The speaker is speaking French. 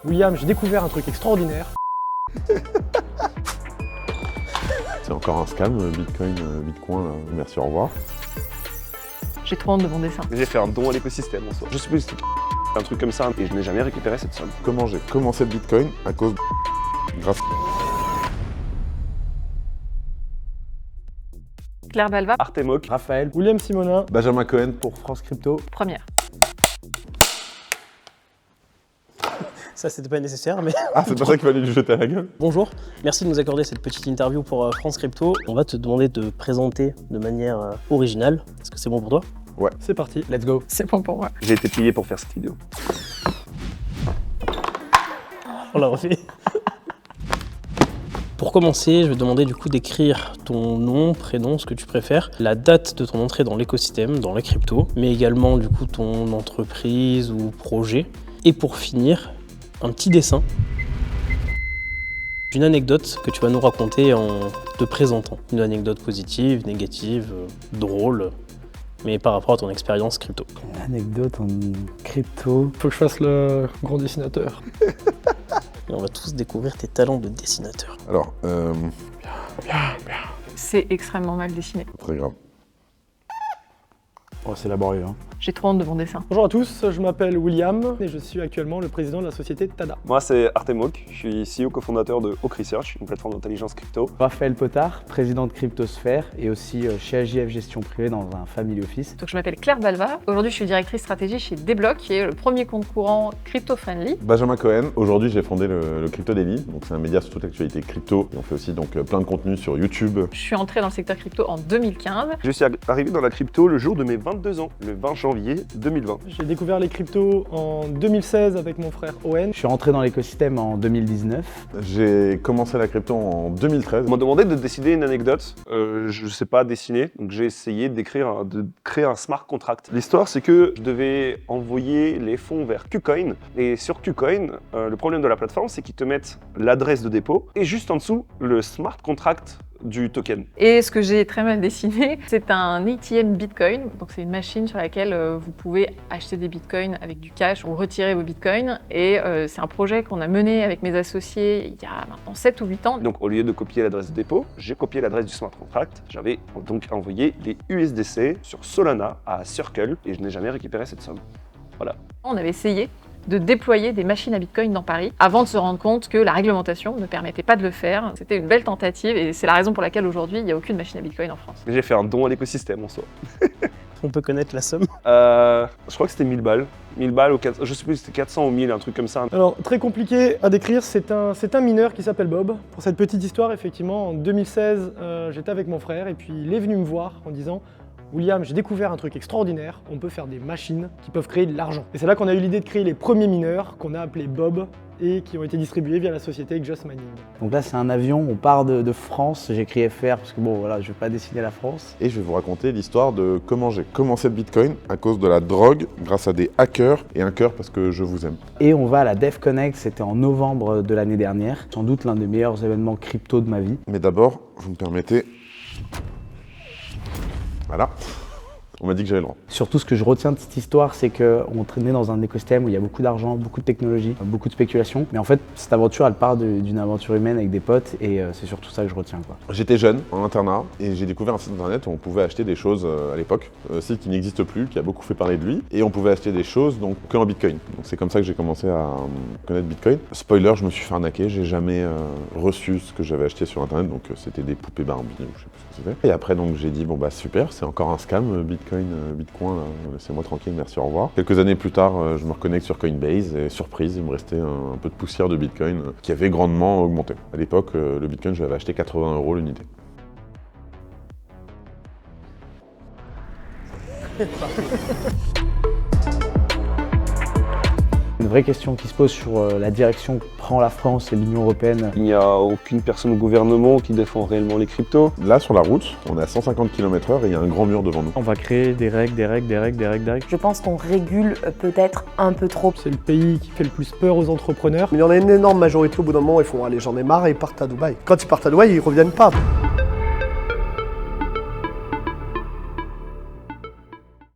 William, j'ai découvert un truc extraordinaire. C'est encore un scam, Bitcoin, Bitcoin, merci, au revoir. J'ai trop honte de mon dessin. J'ai fait un don à l'écosystème en soi. Je sais plus, c'était un truc comme ça et je n'ai jamais récupéré cette somme. Comment j'ai commencé le Bitcoin à cause grâce. Claire Balva, Artemoc, Raphaël, William Simonin, Benjamin Cohen pour France Crypto. première. Ça, c'était pas nécessaire, mais Ah, c'est pas ça qu'il fallait lui jeter à la gueule. bonjour. Merci de nous accorder cette petite interview pour France Crypto. On va te demander de présenter de manière originale. Est-ce que c'est bon pour toi? c'est parti. Let's go. C'est bon pour moi. j'ai été payé pour faire cette vidéo. On l'a refait. Pour commencer, je vais te demander du coup d'écrire ton nom, prénom, ce que tu préfères, la date de ton entrée dans l'écosystème, dans la crypto, mais également du coup ton entreprise ou projet. Et pour finir, un petit dessin d'une anecdote que tu vas nous raconter en te présentant. Une anecdote positive, négative, drôle, mais par rapport à ton expérience crypto. Une anecdote en crypto. Faut que je fasse le grand dessinateur. Et on va tous découvrir tes talents de dessinateur. Alors, C'est extrêmement mal dessiné. très grave. Oh, c'est laborieux. Hein. J'ai trop honte de mon dessin. Bonjour à tous, je m'appelle William et je suis actuellement le président de la société Tada. Moi, c'est Artemoc, je suis CEO cofondateur de Hawk Research, une plateforme d'intelligence crypto. Raphaël Potard, président de Cryptosphère et aussi chez AJF Gestion Privée dans un family office. Donc je m'appelle Claire Balva. Aujourd'hui, je suis directrice stratégie chez Deblock, qui est le premier compte courant crypto-friendly. Benjamin Cohen, aujourd'hui j'ai fondé le Crypto Daily, donc c'est un média sur toute l'actualité crypto. Et on fait aussi donc plein de contenus sur YouTube. Je suis entrée dans le secteur crypto en 2015. Je suis arrivé dans la crypto le jour de mes 22 ans, le 20 janvier 2020. J'ai découvert les cryptos en 2016 avec mon frère Owen. Je suis rentré dans l'écosystème en 2019. J'ai commencé la crypto en 2013. On m'a demandé de décider une anecdote. Je ne sais pas dessiner, donc j'ai essayé de créer un smart contract. L'histoire, c'est que je devais envoyer les fonds vers KuCoin. Et sur KuCoin, le problème de la plateforme, c'est qu'ils te mettent l'adresse de dépôt et juste en dessous, le smart contract du token. Et ce que j'ai très mal dessiné, c'est un ATM Bitcoin. Donc c'est une machine sur laquelle vous pouvez acheter des Bitcoins avec du cash ou retirer vos Bitcoins. Et c'est un projet qu'on a mené avec mes associés il y a maintenant 7 ou 8 ans. Donc au lieu de copier l'adresse de dépôt, j'ai copié l'adresse du smart contract. J'avais donc envoyé les USDC sur Solana à Circle et je n'ai jamais récupéré cette somme. Voilà. On avait essayé de déployer des machines à Bitcoin dans Paris avant de se rendre compte que la réglementation ne permettait pas de le faire. C'était une belle tentative et c'est la raison pour laquelle aujourd'hui il n'y a aucune machine à Bitcoin en France. Mais j'ai fait un don à l'écosystème en soi. On peut connaître la somme. Je crois que c'était 1000 balles. 1000 balles ou 400, je sais plus, c'était 400 ou 1000, un truc comme ça. Alors, très compliqué à décrire, c'est un mineur qui s'appelle Bob. Pour cette petite histoire, effectivement, en 2016, j'étais avec mon frère et puis il est venu me voir en disant William, j'ai découvert un truc extraordinaire, on peut faire des machines qui peuvent créer de l'argent. Et c'est là qu'on a eu l'idée de créer les premiers mineurs qu'on a appelés Bob et qui ont été distribués via la société Just Mining. Donc là, c'est un avion, on part de France. J'ai écrit FR parce que bon, voilà, je vais pas dessiner la France. Et je vais vous raconter l'histoire de comment j'ai commencé le Bitcoin à cause de la drogue, grâce à des hackers et un cœur parce que je vous aime. Et on va à la DevConnect, c'était en novembre de l'année dernière. Sans doute l'un des meilleurs événements crypto de ma vie. Mais d'abord, vous me permettez. Voilà. On m'a dit que j'avais le droit. Surtout, ce que je retiens de cette histoire, c'est qu'on traînait dans un écosystème où il y a beaucoup d'argent, beaucoup de technologie, beaucoup de spéculation. Mais en fait, cette aventure, elle part d'une aventure humaine avec des potes et c'est surtout ça que je retiens, quoi. J'étais jeune, en internat, et j'ai découvert un site internet où on pouvait acheter des choses à l'époque. Un site qui n'existe plus, qui a beaucoup fait parler de lui. Et on pouvait acheter des choses donc que en Bitcoin. Donc c'est comme ça que j'ai commencé à connaître Bitcoin. Spoiler, je me suis fait arnaquer, j'ai jamais reçu ce que j'avais acheté sur internet. Donc c'était des poupées Barbie, ou je sais plus ce que c'était. Et après donc j'ai dit bon bah super, c'est encore un scam, Bitcoin, là, laissez-moi tranquille, merci, au revoir. Quelques années plus tard, je me reconnecte sur Coinbase et surprise, il me restait un peu de poussière de Bitcoin qui avait grandement augmenté. À l'époque, le Bitcoin, je l'avais acheté 80 € l'unité. Une vraie question qui se pose sur la direction que prend la France et l'Union européenne. Il n'y a aucune personne au gouvernement qui défend réellement les cryptos. Là, sur la route, on est à 150 km/h et il y a un grand mur devant nous. On va créer des règles. Je pense qu'on régule peut-être un peu trop. C'est le pays qui fait le plus peur aux entrepreneurs. Mais il y en a une énorme majorité au bout d'un moment, ils font allez, j'en ai marre et ils partent à Dubaï. Quand ils partent à Dubaï, ils reviennent pas.